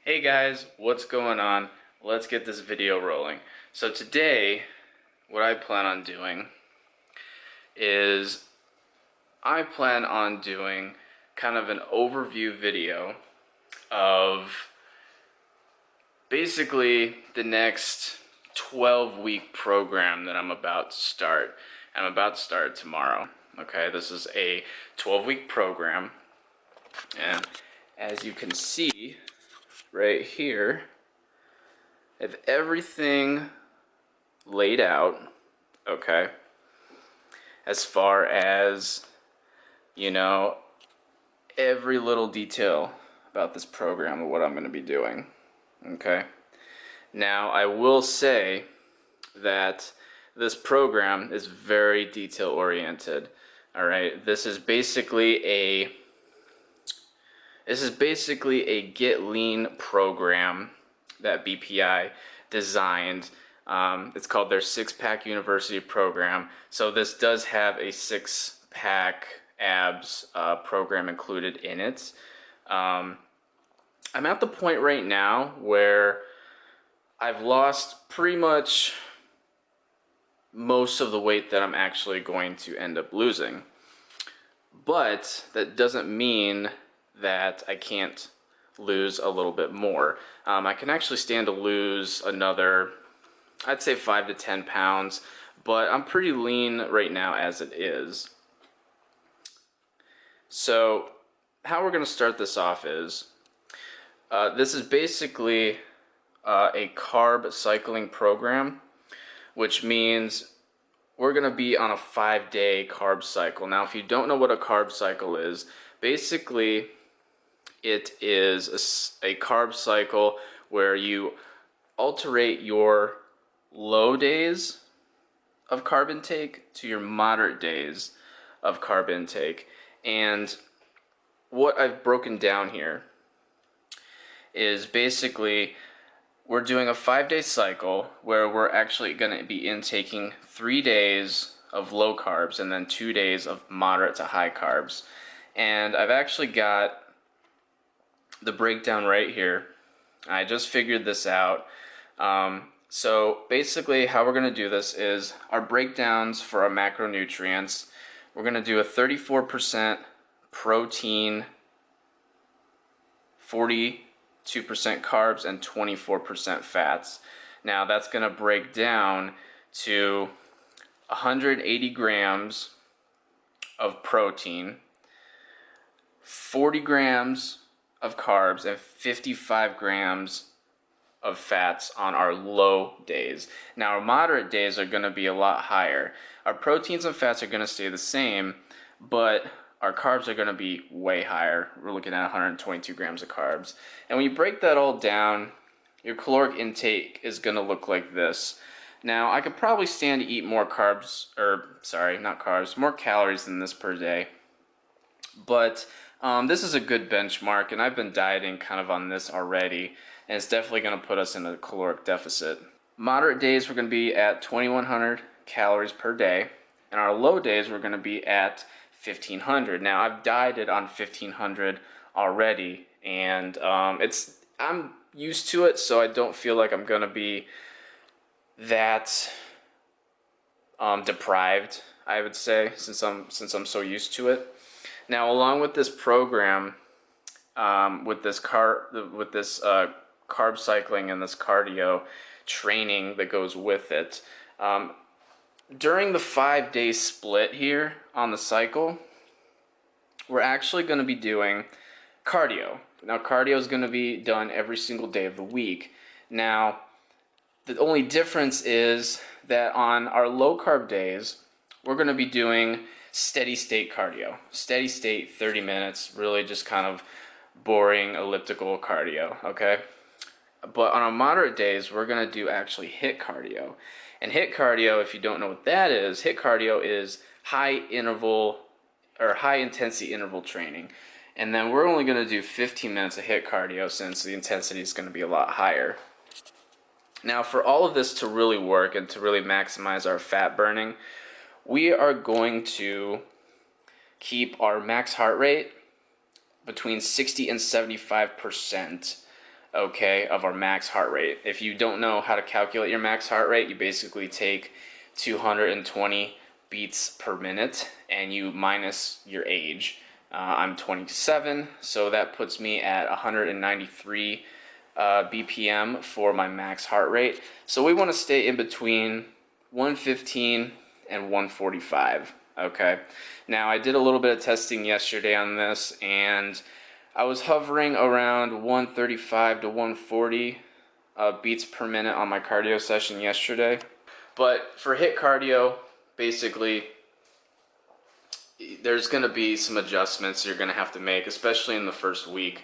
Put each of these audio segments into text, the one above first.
Hey guys, what's going on? Let's get this video rolling. So today, what I plan on doing is I plan on doing kind of an overview video of basically the next 12-week program that I'm about to start. I'm about to start tomorrow. Okay, this is a 12-week program, and as you can see right here, I have everything laid out, okay, as far as, you know, every little detail about this program and what I'm going to be doing, okay. Now, I will say that this program is very detail oriented. All right, this is basically a get lean program that BPI designed. It's called their 6-pack university program. So this does have a 6-pack abs program included in it. I'm at the point right now where I've lost pretty much most of the weight that I'm actually going to end up losing. But that doesn't mean that I can't lose a little bit more. I can actually stand to lose another, I'd say 5 to 10 pounds, but I'm pretty lean right now as it is. So how we're going to start this off is, this is basically a carb cycling program, which means we're going to be on a 5-day carb cycle. Now, if you don't know what a carb cycle is, basically it is a carb cycle where you alterate your low days of carb intake to your moderate days of carb intake. And what I've broken down here is basically we're doing a 5-day cycle where we're actually going to be intaking 3 days of low carbs and then 2 days of moderate to high carbs. And I've actually got the breakdown right here. I just figured this out. So basically how we're going to do this is our breakdowns for our macronutrients. We're going to do a 34% protein, 42% carbs, and 24% fats. Now that's going to break down to 180 grams of protein, 40 grams of carbs, and 55 grams of fats on our low days. Now our moderate days are going to be a lot higher. Our proteins and fats are going to stay the same, but our carbs are going to be way higher. We're looking at 122 grams of carbs. And when you break that all down, your caloric intake is going to look like this. Now, I could probably stand to eat more carbs, or sorry, not carbs, more calories than this per day. But this is a good benchmark, and I've been dieting kind of on this already, and it's definitely going to put us in a caloric deficit. Moderate days, we're going to be at 2,100 calories per day, and our low days, we're going to be at 1,500. Now, I've dieted on 1,500 already, and I'm used to it, so I don't feel like I'm going to be that deprived, I would say, since I'm so used to it. Now, along with this program, with this carb cycling and this cardio training that goes with it, during the 5-day split here on the cycle, we're actually going to be doing cardio. Now, cardio is going to be done every single day of the week. Now, the only difference is that on our low carb days, we're going to be doing steady state cardio. Steady state, 30 minutes, really just kind of boring elliptical cardio, okay? But on our moderate days, we're going to do actually HIIT cardio. And HIIT cardio, if you don't know what that is, HIIT cardio is high interval or high intensity interval training. And then we're only going to do 15 minutes of HIIT cardio since the intensity is going to be a lot higher. Now, for all of this to really work and to really maximize our fat burning, we are going to keep our max heart rate between 60 and 75%, okay, of our max heart rate. If you don't know how to calculate your max heart rate, you basically take 220 beats per minute and you minus your age. I'm 27, so that puts me at 193 BPM for my max heart rate. So we want to stay in between 115 and 145. Okay. Now I did a little bit of testing yesterday on this, and I was hovering around 135 to 140 beats per minute on my cardio session yesterday. But for HIIT cardio, basically, there's going to be some adjustments you're going to have to make, especially in the first week.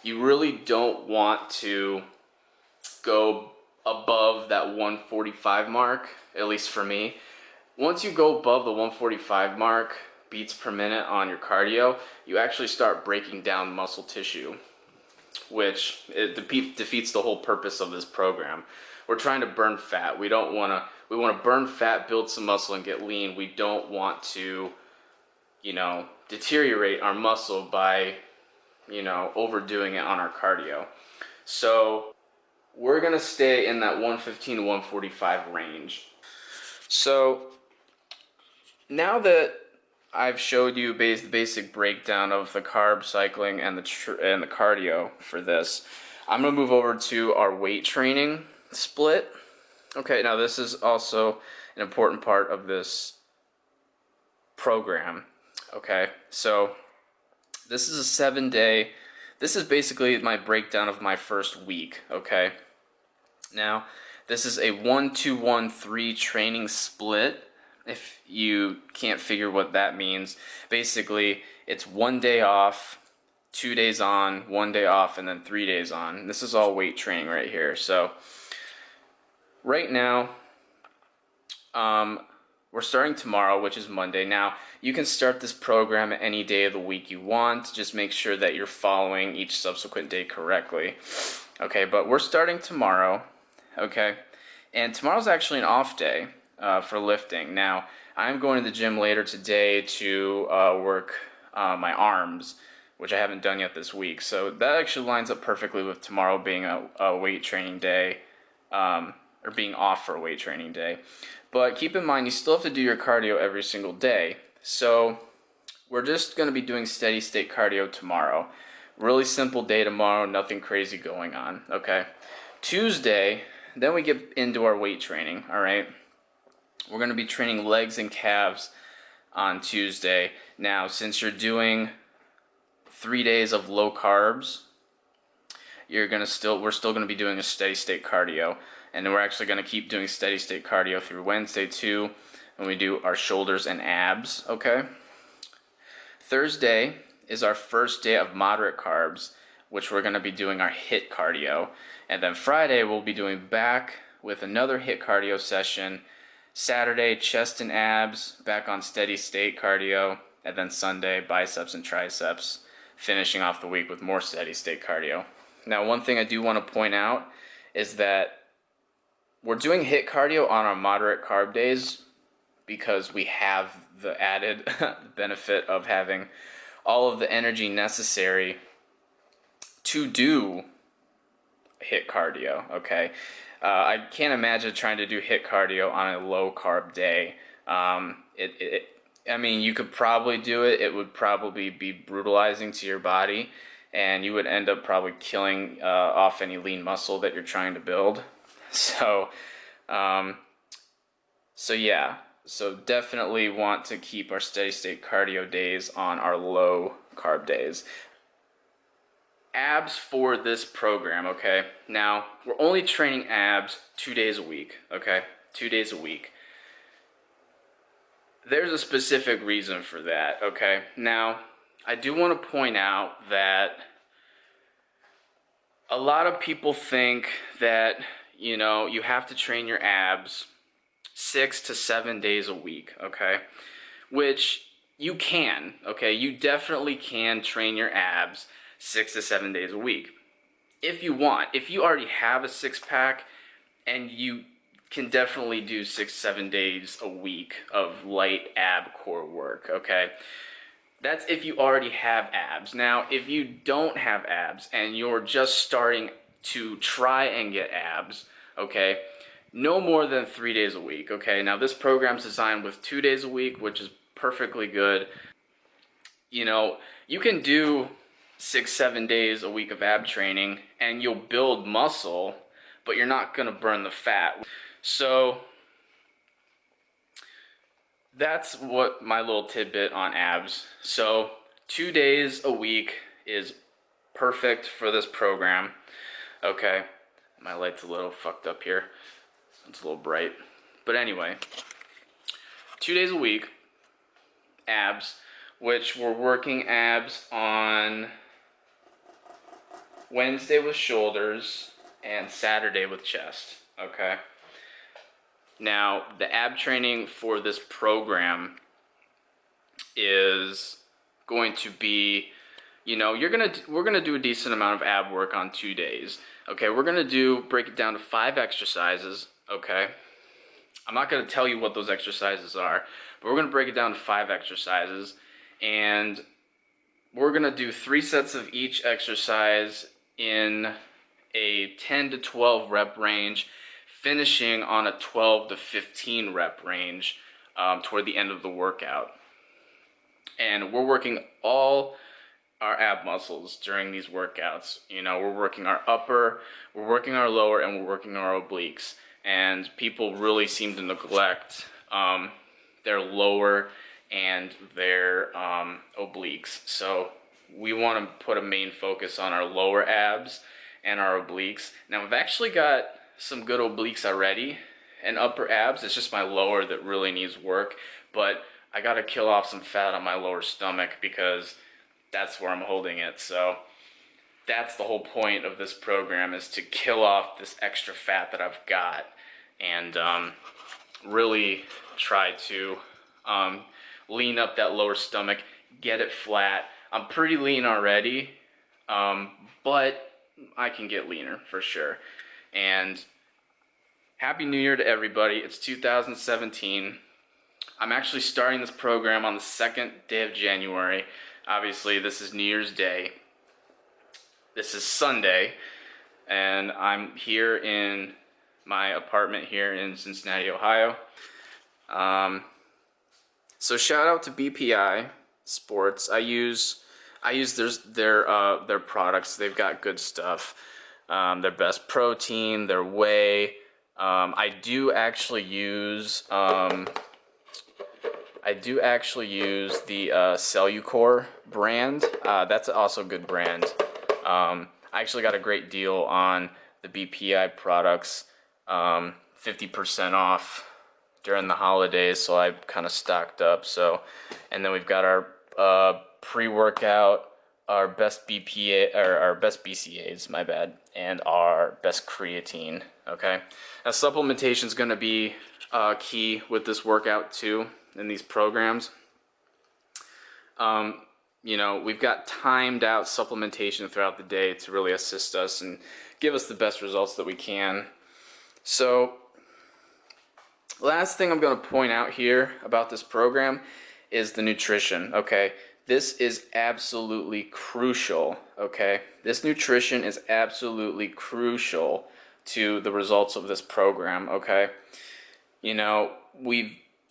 You really don't want to go above that 145 mark, at least for me. Once you go above the 145 mark beats per minute on your cardio, you actually start breaking down muscle tissue, which it defeats the whole purpose of this program. We're trying to burn fat. We want to burn fat, build some muscle, and get lean. We don't want to, deteriorate our muscle by, overdoing it on our cardio. So we're going to stay in that 115 to 145 range. So now that I've showed you the basic breakdown of the carb cycling and the cardio for this, I'm going to move over to our weight training split. Okay, now this is also an important part of this program. Okay, so this is a 7-day, this is basically my breakdown of my first week. Okay, now this is a 1-2-1-3 training split. If you can't figure what that means, basically it's 1 day off, 2 days on, 1 day off, and then 3 days on. This is all weight training right here. So right now, we're starting tomorrow, which is Monday. Now, you can start this program any day of the week you want. Just make sure that you're following each subsequent day correctly. Okay, but we're starting tomorrow. Okay, and tomorrow's actually an off day for lifting. Now, I'm going to the gym later today to work my arms, which I haven't done yet this week. So that actually lines up perfectly with tomorrow being a weight training day, or being off for a weight training day. But keep in mind, you still have to do your cardio every single day. So we're just going to be doing steady state cardio tomorrow. Really simple day tomorrow, nothing crazy going on, okay? Tuesday, then we get into our weight training, all right? We're going to be training legs and calves on Tuesday. Now, since you're doing 3 days of low carbs, we're still going to be doing a steady state cardio. And then we're actually going to keep doing steady state cardio through Wednesday too, when we do our shoulders and abs, okay? Thursday is our first day of moderate carbs, which we're going to be doing our HIIT cardio. And then Friday we'll be doing back with another HIIT cardio session. Saturday, chest and abs, back on steady state cardio. And then Sunday, biceps and triceps, finishing off the week with more steady state cardio. Now, one thing I do want to point out is that we're doing HIIT cardio on our moderate carb days because we have the added benefit of having all of the energy necessary to do HIIT cardio, okay? I can't imagine trying to do HIIT cardio on a low carb day. I mean, you could probably do it. It would probably be brutalizing to your body, and you would end up probably killing off any lean muscle that you're trying to build. So yeah, so definitely want to keep our steady state cardio days on our low carb days. Abs for this program, okay? Now, we're only training abs 2 days a week, okay? 2 days a week. There's a specific reason for that, okay? Now, I do want to point out that a lot of people think that, you have to train your abs 6 to 7 days a week, okay? Which you can, okay? You definitely can train your abs 6 to 7 days a week if you want. If you already have a six-pack, and you can definitely do 6-7 days a week of light ab core work, okay? That's if you already have abs. Now, if you don't have abs and you're just starting to try and get abs, okay, no more than 3 days a week, okay? Now, this program's designed with 2 days a week, which is perfectly good. You know, you can do 6-7 days a week of ab training and you'll build muscle, but you're not gonna burn the fat. So that's what my little tidbit on abs. So 2 days a week is perfect for this program. Okay, my light's a little fucked up here. It's a little bright. But anyway, 2 days a week, abs, which we're working abs on Wednesday with shoulders and Saturday with chest, okay? Now, the ab training for this program is going to be, you know, we're gonna do a decent amount of ab work on 2 days. Okay, we're gonna break it down to 5 exercises. Okay, I'm not gonna tell you what those exercises are, but we're gonna break it down to 5 exercises, and we're gonna do 3 sets of each exercise in a 10 to 12 rep range, finishing on a 12 to 15 rep range toward the end of the workout. And we're working all our ab muscles during these workouts. You know, we're working our upper, we're working our lower, and we're working our obliques. And people really seem to neglect their lower and their obliques. So we want to put a main focus on our lower abs and our obliques. Now, I've actually got some good obliques already and upper abs. It's just my lower that really needs work, but I got to kill off some fat on my lower stomach because that's where I'm holding it. So that's the whole point of this program, is to kill off this extra fat that I've got and really try to lean up that lower stomach, get it flat. I'm pretty lean already, but I can get leaner for sure. And Happy New Year to everybody. It's 2017. I'm actually starting this program on the 2nd day of January. Obviously, this is New Year's Day. This is Sunday, and I'm here in my apartment here in Cincinnati, Ohio. So shout out to BPI Sports. I use their products. They've got good stuff. Their best protein, their whey. I do actually use the Cellucor brand. That's also a good brand. I actually got a great deal on the BPI products, 50% off during the holidays, so I kind of stocked up. So, and then we've got our pre-workout, our best BCAAs, my bad, and our best creatine. Okay, now supplementation is going to be key with this workout too, in these programs. You know, we've got timed out supplementation throughout the day to really assist us and give us the best results that we can. So, last thing I'm going to point out here about this program is the nutrition, okay? This is absolutely crucial, okay? This nutrition is absolutely crucial to the results of this program, okay? You know,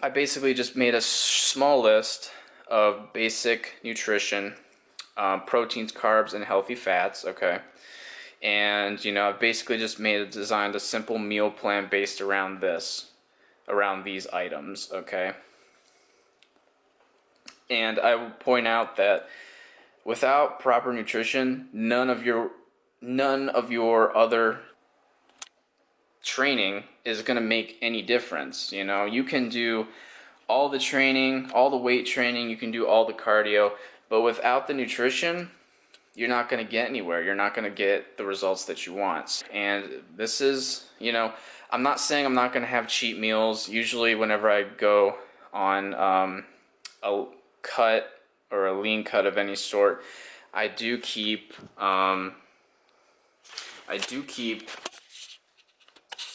I basically just made a small list of basic nutrition, proteins, carbs, and healthy fats, okay? And, you know, I've basically just designed a simple meal plan based around these items, okay? And I will point out that without proper nutrition, none of your other training is going to make any difference. You know, you can do all the training, all the weight training, you can do all the cardio, but without the nutrition, you're not going to get anywhere. You're not going to get the results that you want. And this is, you know, I'm not saying I'm not going to have cheat meals. Usually whenever I go on a cut or a lean cut of any sort, I do keep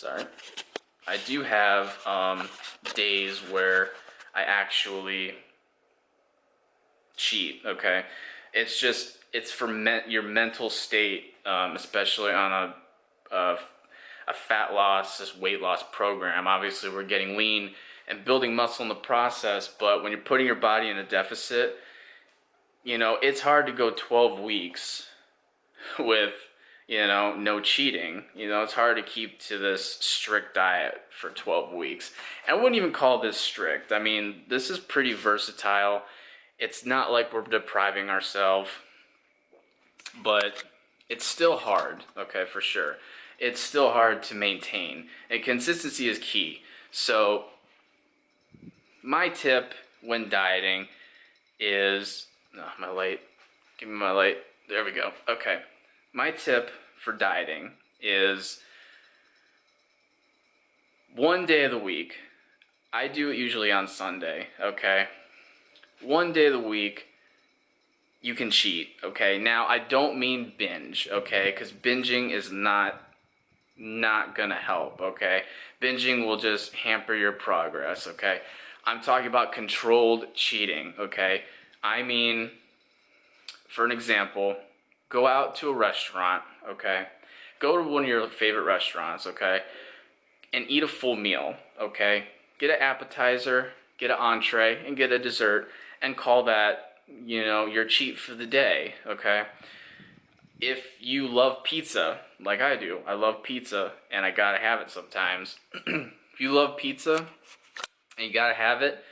sorry. I do have days where I actually cheat, okay? It's for your mental state, especially on a fat loss, this weight loss program. Obviously, we're getting lean and building muscle in the process, but when you're putting your body in a deficit, it's hard to go 12 weeks with, no cheating. It's hard to keep to this strict diet for 12 weeks. And I wouldn't even call this strict. I mean, this is pretty versatile. It's not like we're depriving ourselves, but it's still hard, okay, for sure. It's still hard to maintain, and consistency is key. So my tip when dieting is, my light, give me my light, there we go, okay. My tip for dieting is one day of the week. I do it usually on Sunday, okay? One day of the week, you can cheat, okay? Now, I don't mean binge, okay? Because binging is not gonna help, okay? Binging will just hamper your progress, okay? I'm talking about controlled cheating, okay? I mean, for an example, go out to a restaurant, okay? Go to one of your favorite restaurants, okay? And eat a full meal, okay? Get an appetizer, get an entree, and get a dessert, and call that, your cheat for the day, okay? If you love pizza, like I do, I love pizza, and I gotta have it sometimes. If you love pizza, and you gotta have it,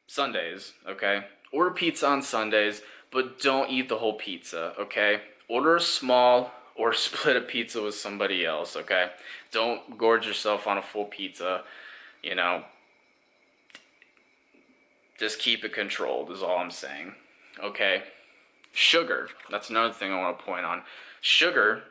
Sundays, okay? Order pizza on Sundays, but don't eat the whole pizza, okay? Order a small or split a pizza with somebody else, okay? Don't gorge yourself on a full pizza, Just keep it controlled is all I'm saying, okay? Sugar, that's another thing I want to point on. Sugar,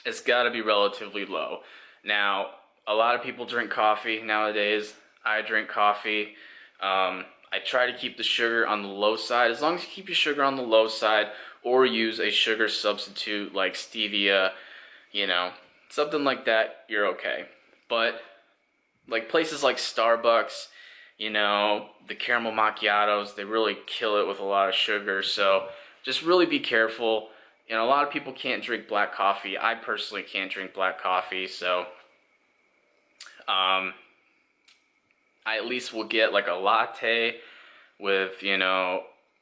it's got to be relatively low. Now, a lot of people drink coffee nowadays. I drink coffee. I try to keep the sugar on the low side. As long as you keep your sugar on the low side, or use a sugar substitute like stevia, something like that, you're okay. But like places like Starbucks, the caramel macchiatos, they really kill it with a lot of sugar. So just really be careful. A lot of people can't drink black coffee. I personally can't drink black coffee, so I at least will get like a latte with,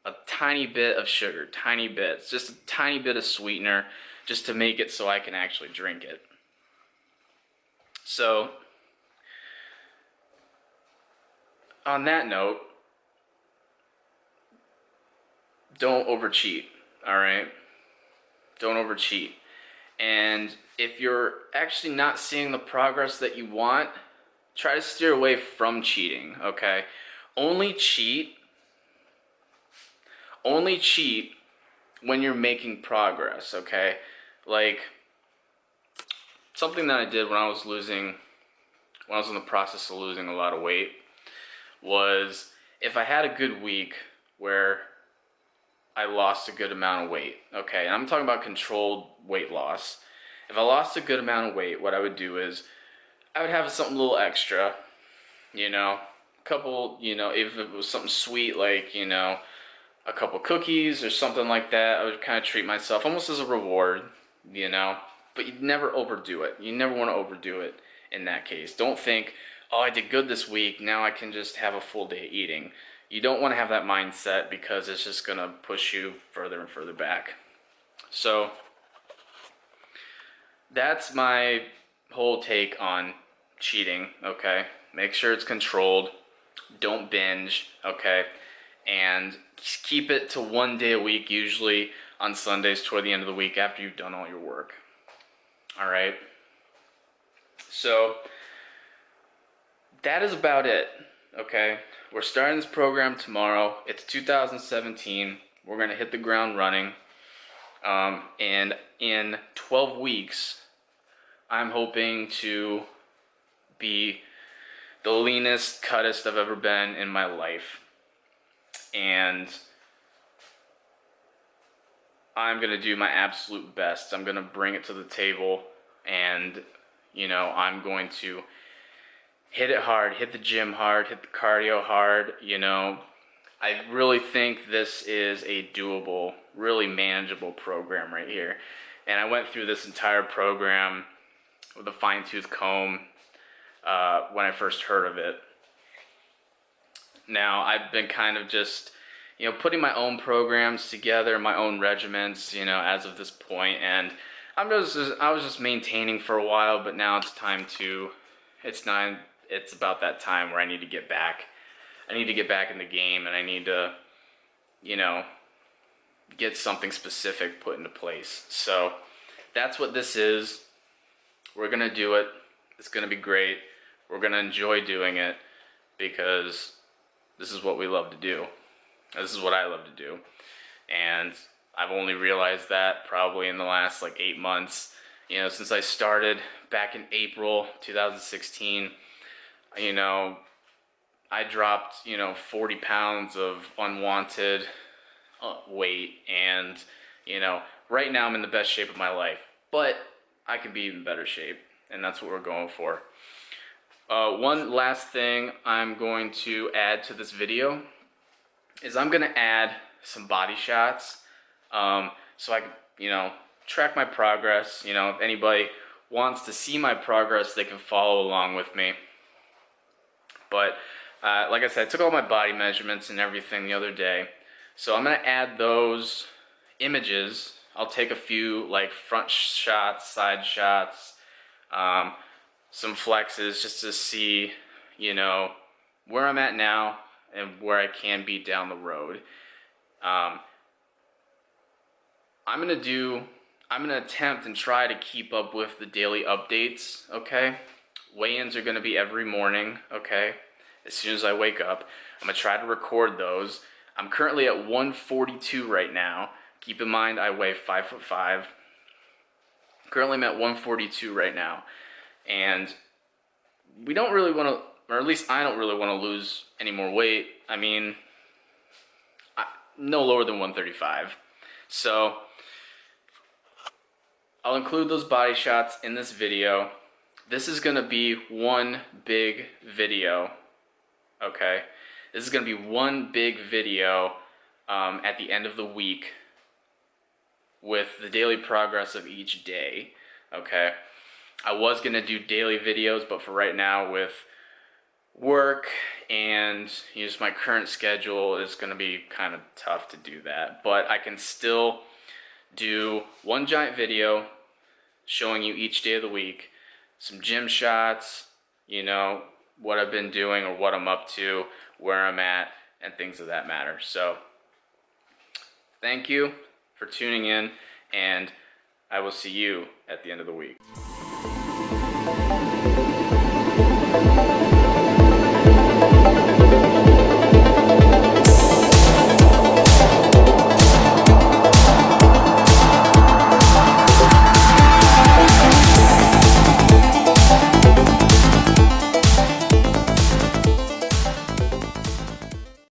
a tiny bit of sugar, tiny bits, just a tiny bit of sweetener, just to make it so I can actually drink it. So, on that note, don't overcheat, alright? Don't overcheat. And if you're actually not seeing the progress that you want, try to steer away from cheating, okay? Only cheat when you're making progress, okay? Like, something that I did when I was in the process of losing a lot of weight, was if I had a good week where I lost a good amount of weight, okay? And I'm talking about controlled weight loss. If I lost a good amount of weight, what I would do is I would have something a little extra, couple, if it was something sweet like, a couple cookies or something like that, I would kind of treat myself almost as a reward, but you'd never overdo it. You never want to overdo it in that case. Don't think, oh, I did good this week, now I can just have a full day eating. You don't want to have that mindset, because it's just going to push you further and further back. So that's my whole take on cheating, okay? Make sure it's controlled. Don't binge, okay? And keep it to one day a week, usually on Sundays toward the end of the week after you've done all your work. All right? So that is about it, okay? We're starting this program tomorrow. It's 2017. We're going to hit the ground running. And in 12 weeks, I'm hoping to be the leanest, cuttest I've ever been in my life. And I'm going to do my absolute best. I'm going to bring it to the table and, You know, I'm going to hit it hard, hit the gym hard, hit the cardio hard. You know, I really think this is a doable, really manageable program right here. And I went through this entire program with a fine-tooth comb when I first heard of it. Now, I've been kind of just, you know, putting my own programs together, my own regimens, you know, as of this point, and I was just maintaining for a while, but now it's time to, it's about that time where I need to get back. I need to get back in the game, and I need to, you know, get something specific put into place. So that's what this is. We're gonna do it. It's gonna be great. We're gonna enjoy doing it because this is what we love to do. This is what I love to do. And I've only realized that probably in the last like 8 months. You know, since I started back in April 2016, you know, I dropped, you know, 40 pounds of unwanted weight, and, you know, right now I'm in the best shape of my life, but I could be even better shape, and that's what we're going for. One last thing I'm going to add to this video is I'm going to add some body shots, so I can, you know, track my progress. You know, if anybody wants to see my progress, they can follow along with me. But like I said, I took all my body measurements and everything the other day, so I'm going to add those images. I'll take a few like front shots, side shots, some flexes, just to see, you know, where I'm at now and where I can be down the road. I'm gonna attempt and try to keep up with the daily updates, okay? Weigh-ins are gonna be every morning, okay? As soon as I wake up, I'm gonna try to record those. I'm currently at 142 right now. Keep in mind, I weigh 5'5". Currently, I'm at 142 right now. And we don't really want to, or at least I don't really want to lose any more weight. I mean, no lower than 135. So I'll include those body shots in this video. This is going to be one big video, okay? This is going to be one big video at the end of the week with the daily progress of each day, okay? I was going to do daily videos, but for right now, with work and just my current schedule, it's going to be kind of tough to do that. But I can still do one giant video showing you each day of the week, some gym shots, you know, what I've been doing or what I'm up to, where I'm at, and things of that matter. So thank you for tuning in, and I will see you at the end of the week.